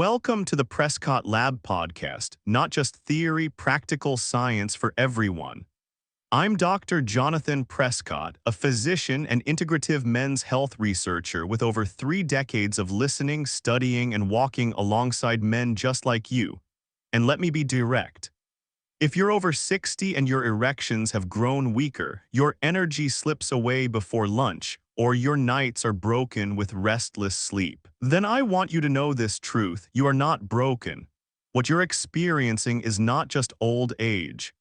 Welcome to the Prescott Lab podcast, not just theory, practical science for everyone. I'm Dr. Jonathan Prescott, a physician and integrative men's health researcher with over 3 decades of listening, studying, and walking alongside men just like you. And let me be direct. If you're over 60 and your erections have grown weaker, your energy slips away before lunch, or your nights are broken with restless sleep, then I want you to know this truth: you are not broken. What you're experiencing is not just old age.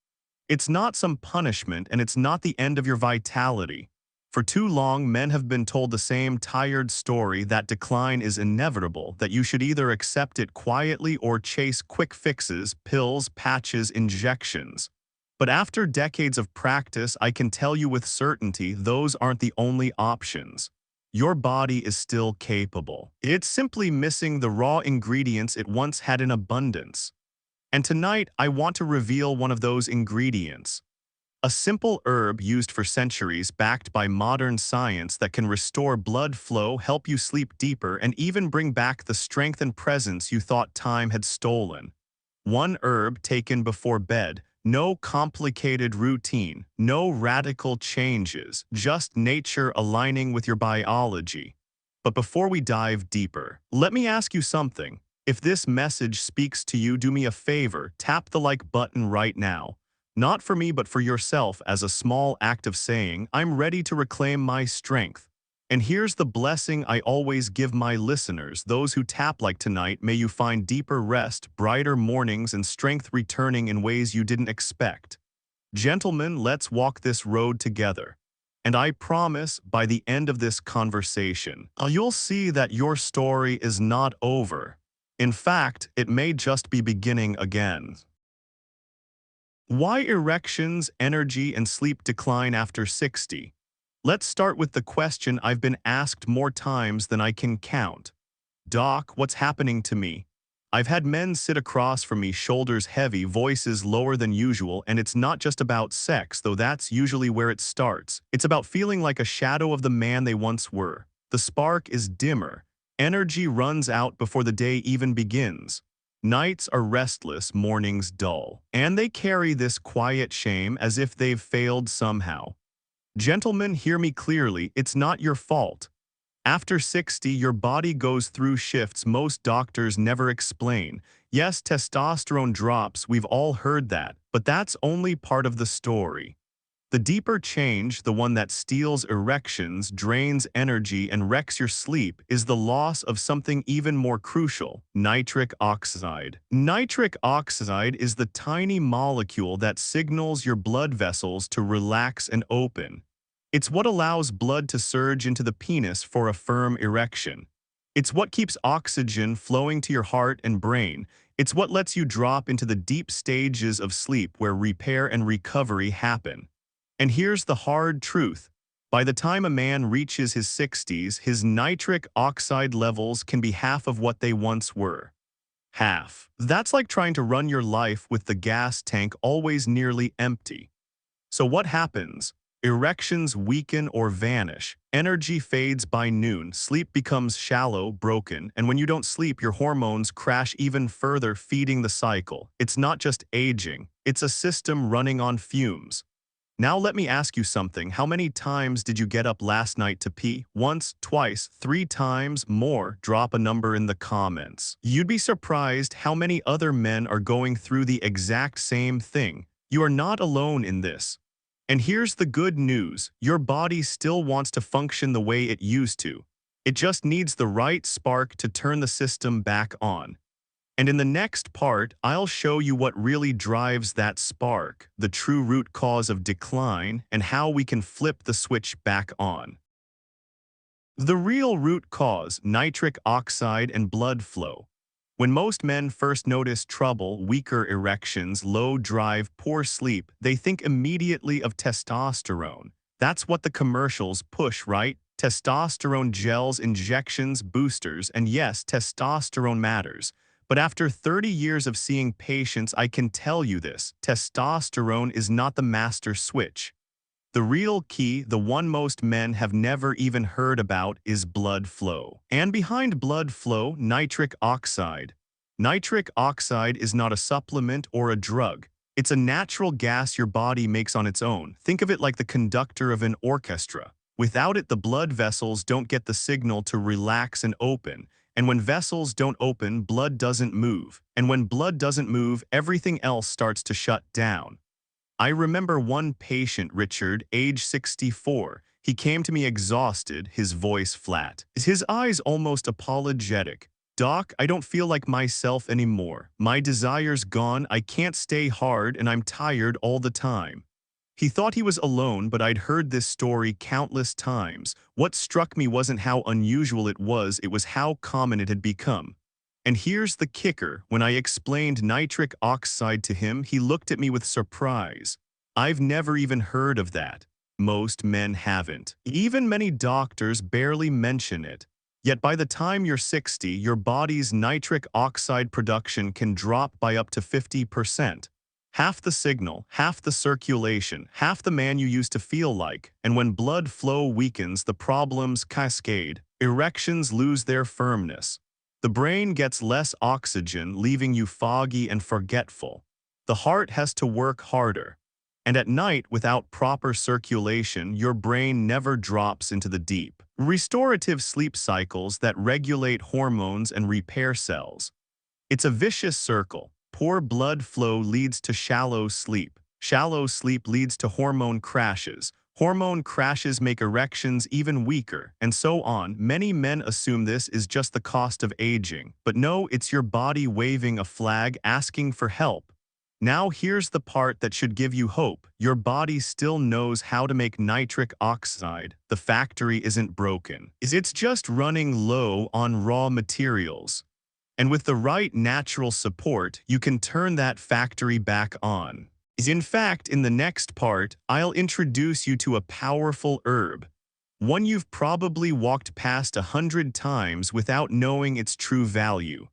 It's not some punishment, and it's not the end of your vitality. For too long, men have been told the same tired story that decline is inevitable, that you should either accept it quietly or chase quick fixes, pills, patches, injections. But after decades of practice, I can tell you with certainty those aren't the only options. Your body is still capable. It's simply missing the raw ingredients it once had in abundance. And tonight, I want to reveal one of those ingredients. A simple herb used for centuries, backed by modern science, that can restore blood flow, help you sleep deeper, and even bring back the strength and presence you thought time had stolen. One herb taken before bed, no complicated routine, no radical changes, just nature aligning with your biology. But before we dive deeper, let me ask you something. If this message speaks to you, do me a favor, tap the like button right now. Not for me, but for yourself, as a small act of saying, I'm ready to reclaim my strength. And here's the blessing I always give my listeners: those who tap like tonight, may you find deeper rest, brighter mornings, and strength returning in ways you didn't expect. Gentlemen, let's walk this road together. And I promise, by the end of this conversation, you'll see that your story is not over. In fact, it may just be beginning again. Why erections, energy, and sleep decline after 60? Let's start with the question I've been asked more times than I can count. Doc, what's happening to me? I've had men sit across from me, shoulders heavy, voices lower than usual, and it's not just about sex, though that's usually where it starts. It's about feeling like a shadow of the man they once were. The spark is dimmer. Energy runs out before the day even begins. Nights are restless, mornings dull, and they carry this quiet shame as if they've failed somehow. Gentlemen, hear me clearly, it's not your fault. After 60, your body goes through shifts most doctors never explain. Yes, testosterone drops, we've all heard that, but that's only part of the story. The deeper change, the one that steals erections, drains energy, and wrecks your sleep, is the loss of something even more crucial: nitric oxide. Nitric oxide is the tiny molecule that signals your blood vessels to relax and open. It's what allows blood to surge into the penis for a firm erection. It's what keeps oxygen flowing to your heart and brain. It's what lets you drop into the deep stages of sleep where repair and recovery happen. And here's the hard truth: by the time a man reaches his 60s, his nitric oxide levels can be half of what they once were. Half. That's like trying to run your life with the gas tank always nearly empty. So what happens? Erections weaken or vanish. Energy fades by noon. Sleep becomes shallow, broken, and when you don't sleep, your hormones crash even further, feeding the cycle. It's not just aging, it's a system running on fumes. Now let me ask you something. How many times did you get up last night to pee? Once, twice, 3 times, more? Drop a number in the comments. You'd be surprised how many other men are going through the exact same thing. You are not alone in this. And here's the good news: your body still wants to function the way it used to. It just needs the right spark to turn the system back on. And in the next part, I'll show you what really drives that spark, the true root cause of decline, and how we can flip the switch back on. The real root cause: nitric oxide and blood flow. When most men first notice trouble, weaker erections, low drive, poor sleep, they think immediately of testosterone. That's what the commercials push, right? Testosterone gels, injections, boosters, and yes, testosterone matters. But after 30 years of seeing patients, I can tell you this: testosterone is not the master switch. The real key, the one most men have never even heard about, is blood flow. And behind blood flow, nitric oxide. Nitric oxide is not a supplement or a drug. It's a natural gas your body makes on its own. Think of it like the conductor of an orchestra. Without it, the blood vessels don't get the signal to relax and open. And when vessels don't open, blood doesn't move. And when blood doesn't move, everything else starts to shut down. I remember one patient, Richard, age 64. He came to me exhausted, his voice flat, his eyes almost apologetic. "Doc, I don't feel like myself anymore. My desire's gone, I can't stay hard, and I'm tired all the time." He thought he was alone, but I'd heard this story countless times. What struck me wasn't how unusual it was how common it had become. And here's the kicker. When I explained nitric oxide to him, he looked at me with surprise. "I've never even heard of that." Most men haven't. Even many doctors barely mention it. Yet by the time you're 60, your body's nitric oxide production can drop by up to 50%. Half the signal, half the circulation, half the man you used to feel like. And when blood flow weakens, the problems cascade. Erections lose their firmness. The brain gets less oxygen, leaving you foggy and forgetful. The heart has to work harder. And at night, without proper circulation, your brain never drops into the deep, restorative sleep cycles that regulate hormones and repair cells. It's a vicious circle. Poor blood flow leads to shallow sleep. Shallow sleep leads to hormone crashes. Hormone crashes make erections even weaker, and so on. Many men assume this is just the cost of aging. But no, it's your body waving a flag asking for help. Now here's the part that should give you hope. Your body still knows how to make nitric oxide. The factory isn't broken. It's just running low on raw materials. And with the right natural support, you can turn that factory back on. In fact, in the next part, I'll introduce you to a powerful herb. One you've probably walked past 100 times without knowing its true value.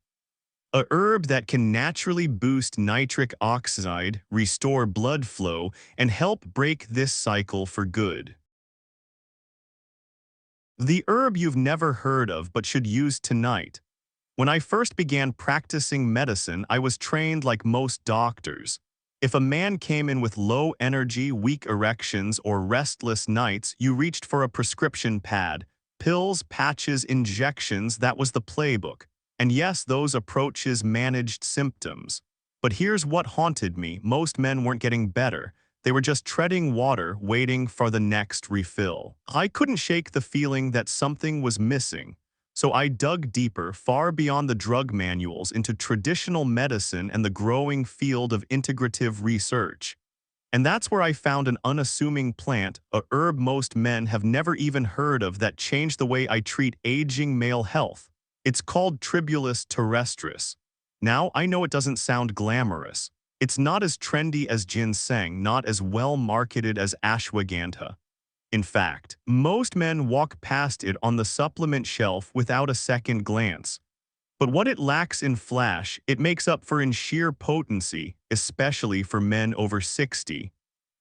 A herb that can naturally boost nitric oxide, restore blood flow, and help break this cycle for good. The herb you've never heard of but should use tonight. When I first began practicing medicine, I was trained like most doctors. If a man came in with low energy, weak erections, or restless nights, you reached for a prescription pad. Pills, patches, injections, that was the playbook. And yes, those approaches managed symptoms. But here's what haunted me. Most men weren't getting better. They were just treading water, waiting for the next refill. I couldn't shake the feeling that something was missing. So I dug deeper, far beyond the drug manuals, into traditional medicine and the growing field of integrative research. And that's where I found an unassuming plant, a herb most men have never even heard of, that changed the way I treat aging male health. It's called Tribulus Terrestris. Now, I know it doesn't sound glamorous. It's not as trendy as ginseng, not as well marketed as ashwagandha. In fact, most men walk past it on the supplement shelf without a second glance. But what it lacks in flash, it makes up for in sheer potency, especially for men over 60.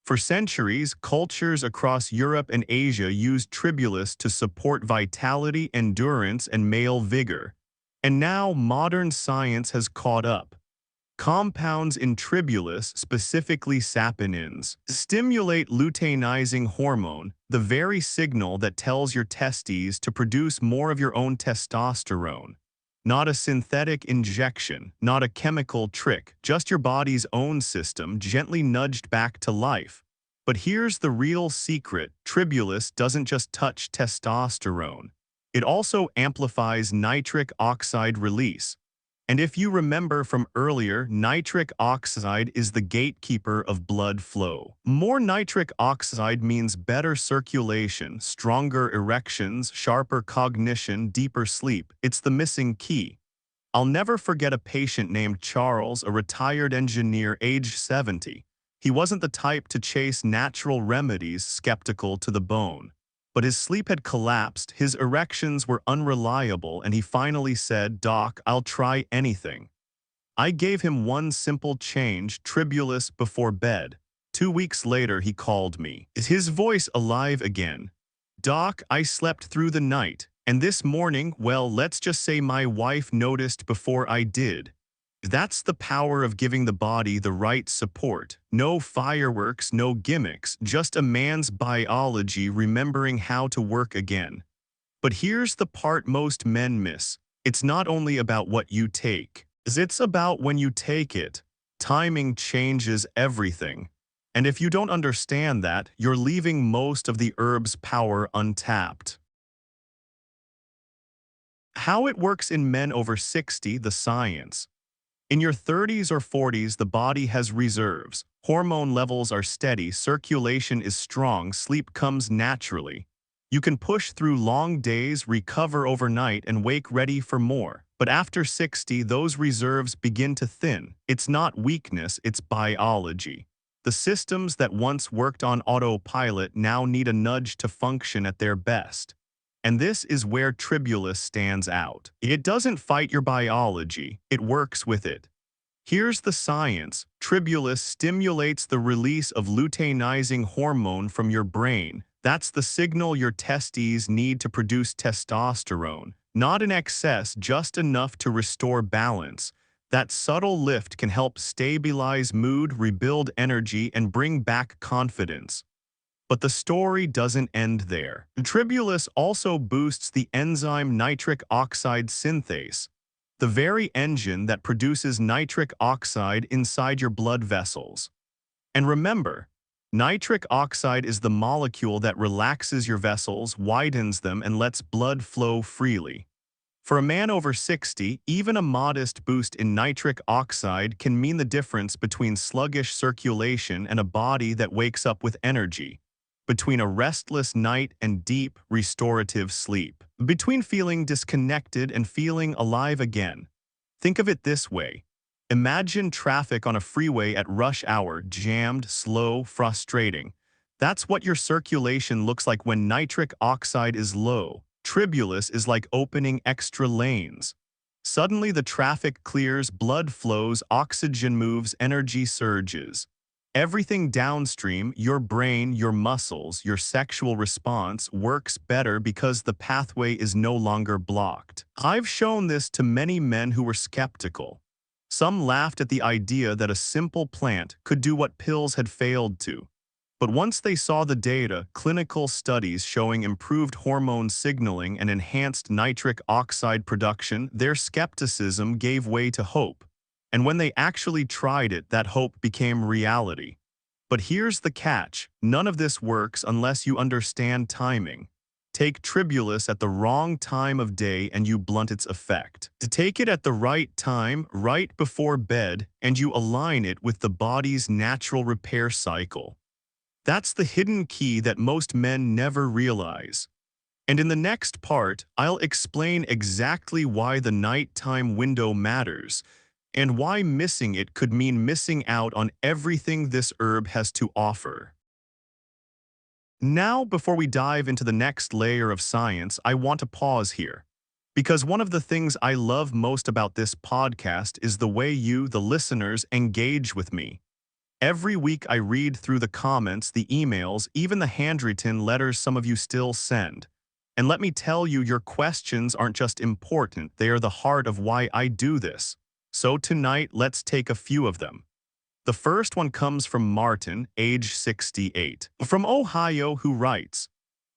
For centuries, cultures across Europe and Asia used tribulus to support vitality, endurance, and male vigor. And now modern science has caught up. Compounds in tribulus, specifically saponins, stimulate luteinizing hormone, the very signal that tells your testes to produce more of your own testosterone. Not a synthetic injection, not a chemical trick, just your body's own system gently nudged back to life. But here's the real secret. Tribulus doesn't just touch testosterone. It also amplifies nitric oxide release. And if you remember from earlier, nitric oxide is the gatekeeper of blood flow. More nitric oxide means better circulation, stronger erections, sharper cognition, deeper sleep. It's the missing key. I'll never forget a patient named Charles, a retired engineer aged 70. He wasn't the type to chase natural remedies, skeptical to the bone. But his sleep had collapsed, his erections were unreliable, and he finally said, "Doc, I'll try anything." I gave him one simple change, tribulus before bed. 2 weeks later, he called me, his voice alive again. "Doc, I slept through the night, and this morning, well, let's just say my wife noticed before I did." That's the power of giving the body the right support. No fireworks, no gimmicks, just a man's biology remembering how to work again. But here's the part most men miss. It's not only about what you take. It's about when you take it. Timing changes everything. And if you don't understand that, you're leaving most of the herb's power untapped. How it works in men over 60, the science. In your 30s or 40s, the body has reserves. Hormone levels are steady, circulation is strong, sleep comes naturally. You can push through long days, recover overnight, and wake ready for more. But after 60, those reserves begin to thin. It's not weakness, it's biology. The systems that once worked on autopilot now need a nudge to function at their best. And this is where Tribulus stands out. It doesn't fight your biology, it works with it. Here's the science. Tribulus stimulates the release of luteinizing hormone from your brain. That's the signal your testes need to produce testosterone. Not in excess, just enough to restore balance. That subtle lift can help stabilize mood, rebuild energy, and bring back confidence. But the story doesn't end there. Tribulus also boosts the enzyme nitric oxide synthase, the very engine that produces nitric oxide inside your blood vessels. And remember, nitric oxide is the molecule that relaxes your vessels, widens them, and lets blood flow freely. For a man over 60, even a modest boost in nitric oxide can mean the difference between sluggish circulation and a body that wakes up with energy, between a restless night and deep, restorative sleep, between feeling disconnected and feeling alive again. Think of it this way. Imagine traffic on a freeway at rush hour, jammed, slow, frustrating. That's what your circulation looks like when nitric oxide is low. Tribulus is like opening extra lanes. Suddenly the traffic clears, blood flows, oxygen moves, energy surges. Everything downstream, your brain, your muscles, your sexual response, works better because the pathway is no longer blocked. I've shown this to many men who were skeptical. Some laughed at the idea that a simple plant could do what pills had failed to. But once they saw the data, clinical studies showing improved hormone signaling and enhanced nitric oxide production, their skepticism gave way to hope. And when they actually tried it, that hope became reality. But here's the catch. None of this works unless you understand timing. Take Tribulus at the wrong time of day and you blunt its effect. To take it at the right time, right before bed, and you align it with the body's natural repair cycle. That's the hidden key that most men never realize. And in the next part, I'll explain exactly why the nighttime window matters, and why missing it could mean missing out on everything this herb has to offer. Now, before we dive into the next layer of science, I want to pause here. Because one of the things I love most about this podcast is the way you, the listeners, engage with me. Every week I read through the comments, the emails, even the handwritten letters some of you still send. And let me tell you, your questions aren't just important, they are the heart of why I do this. So tonight, let's take a few of them. The first one comes from Martin, age 68, from Ohio, who writes,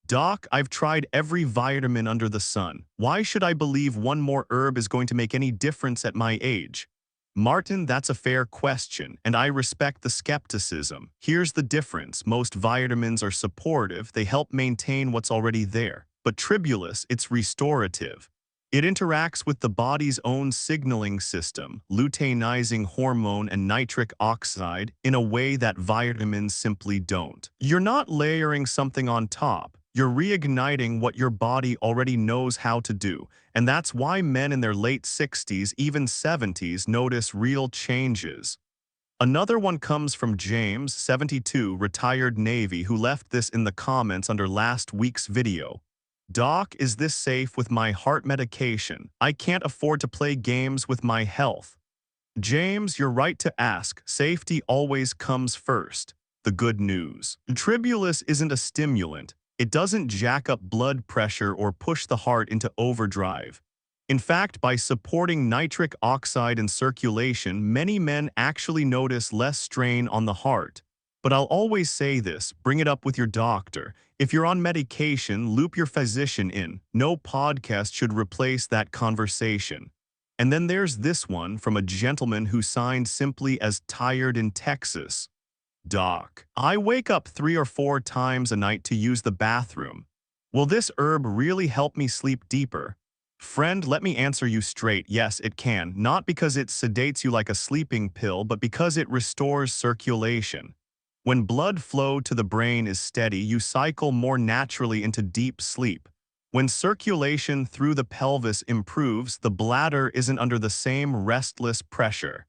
"Doc, I've tried every vitamin under the sun. Why should I believe one more herb is going to make any difference at my age?" Martin, that's a fair question, and I respect the skepticism. Here's the difference. Most vitamins are supportive, they help maintain what's already there. But Tribulus, it's restorative. It interacts with the body's own signaling system, luteinizing hormone and nitric oxide, in a way that vitamins simply don't. You're not layering something on top. You're reigniting what your body already knows how to do, and that's why men in their late 60s, even 70s, notice real changes. Another one comes from James, 72, retired Navy, who left this in the comments under last week's video. "Doc, is this safe with my heart medication? I can't afford to play games with my health." James, you're right to ask. Safety always comes first. The good news. Tribulus isn't a stimulant. It doesn't jack up blood pressure or push the heart into overdrive. In fact, by supporting nitric oxide in circulation, many men actually notice less strain on the heart. But I'll always say this, bring it up with your doctor. If you're on medication, loop your physician in. No podcast should replace that conversation. And then there's this one from a gentleman who signed simply as tired in Texas. Doc, I wake up 3 or 4 times a night to use the bathroom. Will this herb really help me sleep deeper? Friend, let me answer you straight. Yes, it can. Not because it sedates you like a sleeping pill, but because it restores circulation. When blood flow to the brain is steady, you cycle more naturally into deep sleep. When circulation through the pelvis improves, the bladder isn't under the same restless pressure.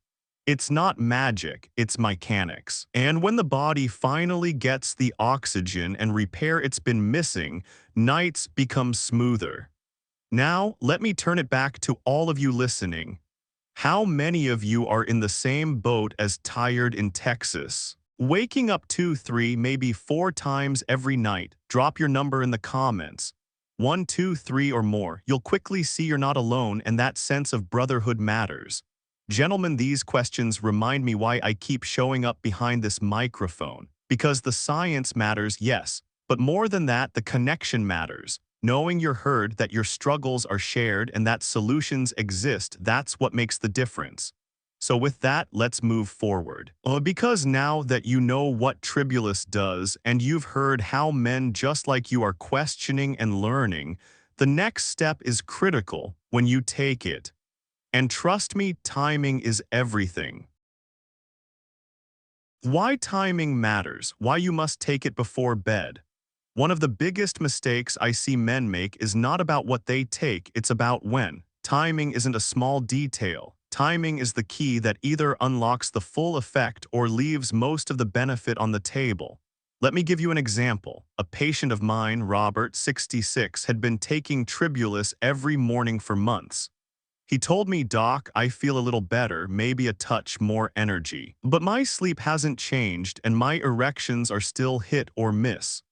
It's not magic, it's mechanics. And when the body finally gets the oxygen and repair it's been missing, nights become smoother. Now, let me turn it back to all of you listening. How many of you are in the same boat as tired in Texas? Waking up 2, 3, maybe 4 times every night. Drop your number in the comments. 1, 2, 3 or more. You'll quickly see you're not alone, and that sense of brotherhood matters. Gentlemen, these questions remind me why I keep showing up behind this microphone. Because the science matters, yes, but more than that, the connection matters. Knowing you're heard, that your struggles are shared, and that solutions exist, that's what makes the difference. So with that, let's move forward. Because now that you know what Tribulus does, and you've heard how men just like you are questioning and learning, the next step is critical when you take it. And trust me, timing is everything. Why timing matters, why you must take it before bed. One of the biggest mistakes I see men make is not about what they take, it's about when. Timing isn't a small detail. Timing is the key that either unlocks the full effect or leaves most of the benefit on the table. Let me give you an example. A patient of mine, Robert, 66, had been taking Tribulus every morning for months. He told me, Doc, I feel a little better, maybe a touch more energy. But my sleep hasn't changed and my erections are still hit or miss.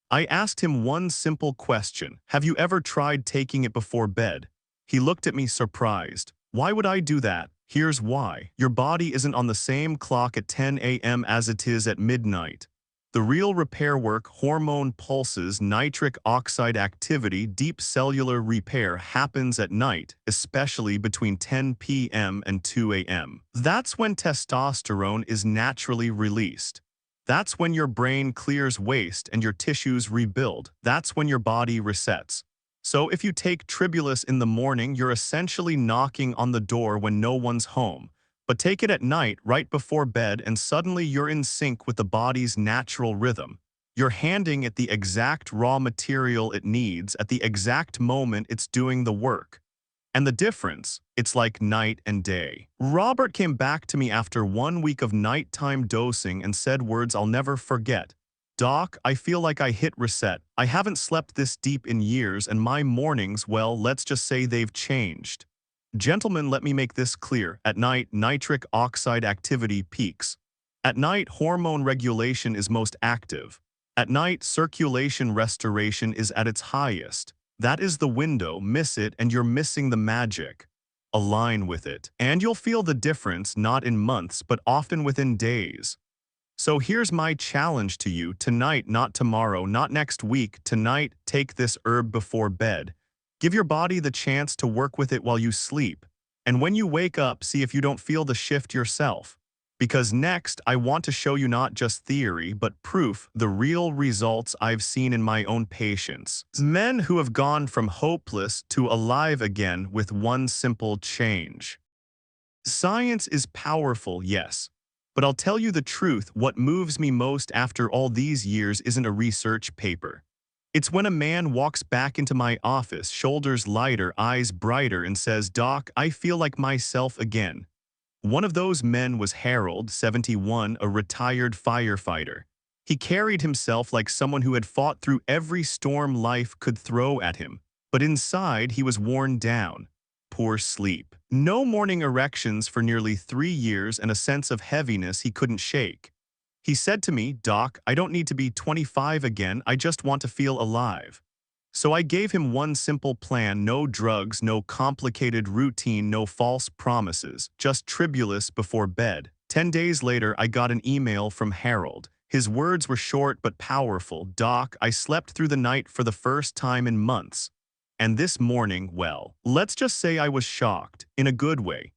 I asked him one simple question. Have you ever tried taking it before bed? He looked at me surprised. Why would I do that? Here's why. Your body isn't on the same clock at 10 a.m. as it is at midnight. The real repair work, hormone pulses, nitric oxide activity, deep cellular repair happens at night, especially between 10 p.m. and 2 a.m. That's when testosterone is naturally released. That's when your brain clears waste and your tissues rebuild. That's when your body resets. So if you take Tribulus in the morning, you're essentially knocking on the door when no one's home. But take it at night, right before bed, and suddenly you're in sync with the body's natural rhythm. You're handing it the exact raw material it needs at the exact moment it's doing the work. And the difference, it's like night and day. Robert came back to me after 1 week of nighttime dosing and said words I'll never forget. Doc, I feel like I hit reset. I haven't slept this deep in years, and my mornings, well, let's just say they've changed. Gentlemen, let me make this clear. At night, nitric oxide activity peaks. At night, hormone regulation is most active. At night, circulation restoration is at its highest. That is the window. Miss it, and you're missing the magic. Align with it. And you'll feel the difference not in months, but often within days. So here's my challenge to you. Tonight, not tomorrow, not next week. Tonight, take this herb before bed. Give your body the chance to work with it while you sleep. And when you wake up, see if you don't feel the shift yourself. Because next, I want to show you not just theory, but proof, the real results I've seen in my own patients. Men who have gone from hopeless to alive again with one simple change. Science is powerful, yes. But I'll tell you the truth, what moves me most after all these years isn't a research paper. It's when a man walks back into my office, shoulders lighter, eyes brighter, and says, Doc, I feel like myself again. One of those men was Harold, 71, a retired firefighter. He carried himself like someone who had fought through every storm life could throw at him. But inside, he was worn down. Poor sleep. No morning erections for nearly 3 years and a sense of heaviness he couldn't shake. He said to me, Doc, I don't need to be 25 again, I just want to feel alive. So I gave him one simple plan: no drugs, no complicated routine, no false promises, just Tribulus before bed. 10 days later, I got an email from Harold. His words were short but powerful. "Doc, I slept through the night for the first time in months. And this morning, well, let's just say I was shocked, in a good way."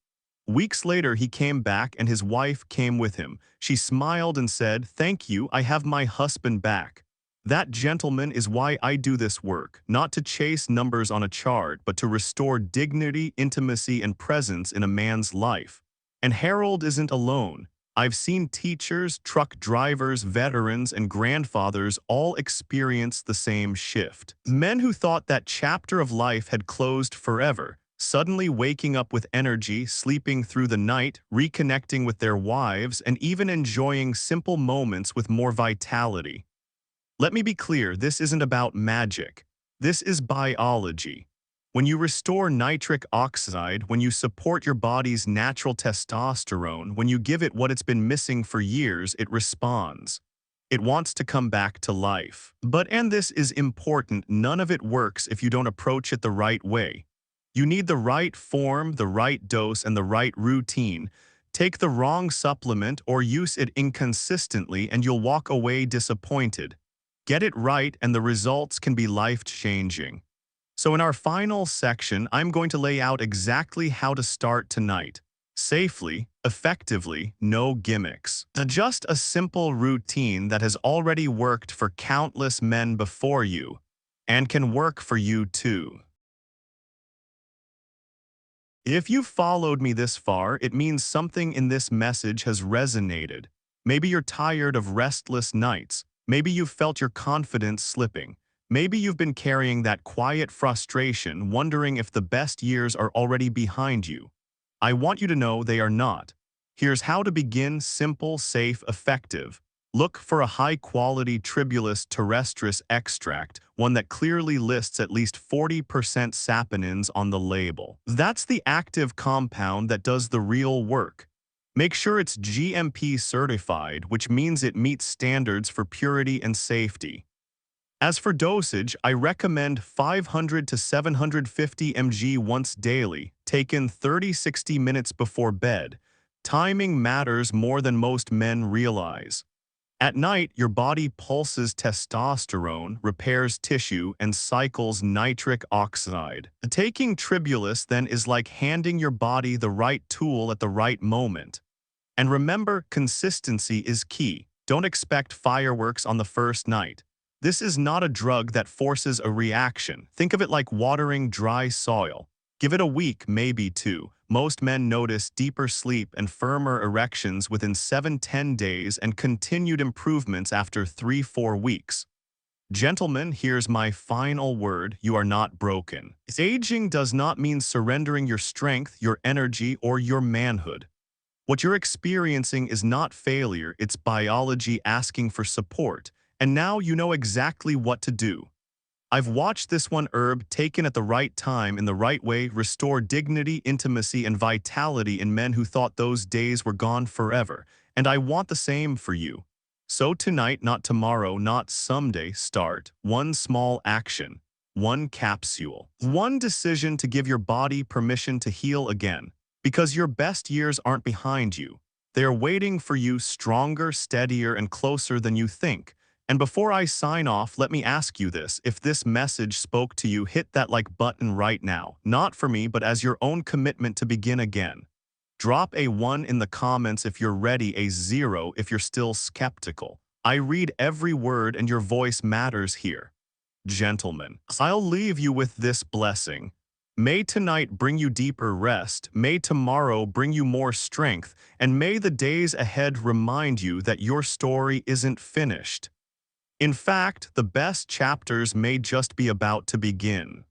Weeks later, he came back and his wife came with him. She smiled and said, "Thank you, I have my husband back." That, gentlemen, is why I do this work, not to chase numbers on a chart, but to restore dignity, intimacy, and presence in a man's life. And Harold isn't alone. I've seen teachers, truck drivers, veterans, and grandfathers all experience the same shift. Men who thought that chapter of life had closed forever, suddenly waking up with energy, sleeping through the night, reconnecting with their wives, and even enjoying simple moments with more vitality. Let me be clear, this isn't about magic. This is biology. When you restore nitric oxide, when you support your body's natural testosterone, when you give it what it's been missing for years, it responds. It wants to come back to life. But, and this is important, none of it works if you don't approach it the right way. You need the right form, the right dose, and the right routine. Take the wrong supplement or use it inconsistently and you'll walk away disappointed. Get it right and the results can be life-changing. So in our final section, I'm going to lay out exactly how to start tonight. Safely, effectively, no gimmicks. Just a simple routine that has already worked for countless men before you, and can work for you too. If you've followed me this far, it means something in this message has resonated. Maybe you're tired of restless nights. Maybe you've felt your confidence slipping. Maybe you've been carrying that quiet frustration, wondering if the best years are already behind you. I want you to know they are not. Here's how to begin: simple, safe, effective. Look for a high-quality Tribulus Terrestris extract, one that clearly lists at least 40% saponins on the label. That's the active compound that does the real work. Make sure it's GMP certified, which means it meets standards for purity and safety. As for dosage, I recommend 500 to 750 mg once daily, taken 30-60 minutes before bed. Timing matters more than most men realize. At night, your body pulses testosterone, repairs tissue, and cycles nitric oxide. Taking Tribulus then is like handing your body the right tool at the right moment. And remember, consistency is key. Don't expect fireworks on the first night. This is not a drug that forces a reaction. Think of it like watering dry soil. Give it a week, maybe two. Most men notice deeper sleep and firmer erections within 7-10 days and continued improvements after 3-4 weeks. Gentlemen, here's my final word: you are not broken. Aging does not mean surrendering your strength, your energy, or your manhood. What you're experiencing is not failure, it's biology asking for support, and now you know exactly what to do. I've watched this one herb, taken at the right time in the right way, restore dignity, intimacy, and vitality in men who thought those days were gone forever, and I want the same for you. So tonight, not tomorrow, not someday, start one small action, one capsule, one decision to give your body permission to heal again. Because your best years aren't behind you. They are waiting for you, stronger, steadier, and closer than you think. And before I sign off, let me ask you this: if this message spoke to you, hit that like button right now. Not for me, but as your own commitment to begin again. Drop a 1 in the comments if you're ready, a 0 if you're still skeptical. I read every word and your voice matters here. Gentlemen, I'll leave you with this blessing. May tonight bring you deeper rest, may tomorrow bring you more strength, and may the days ahead remind you that your story isn't finished. In fact, the best chapters may just be about to begin.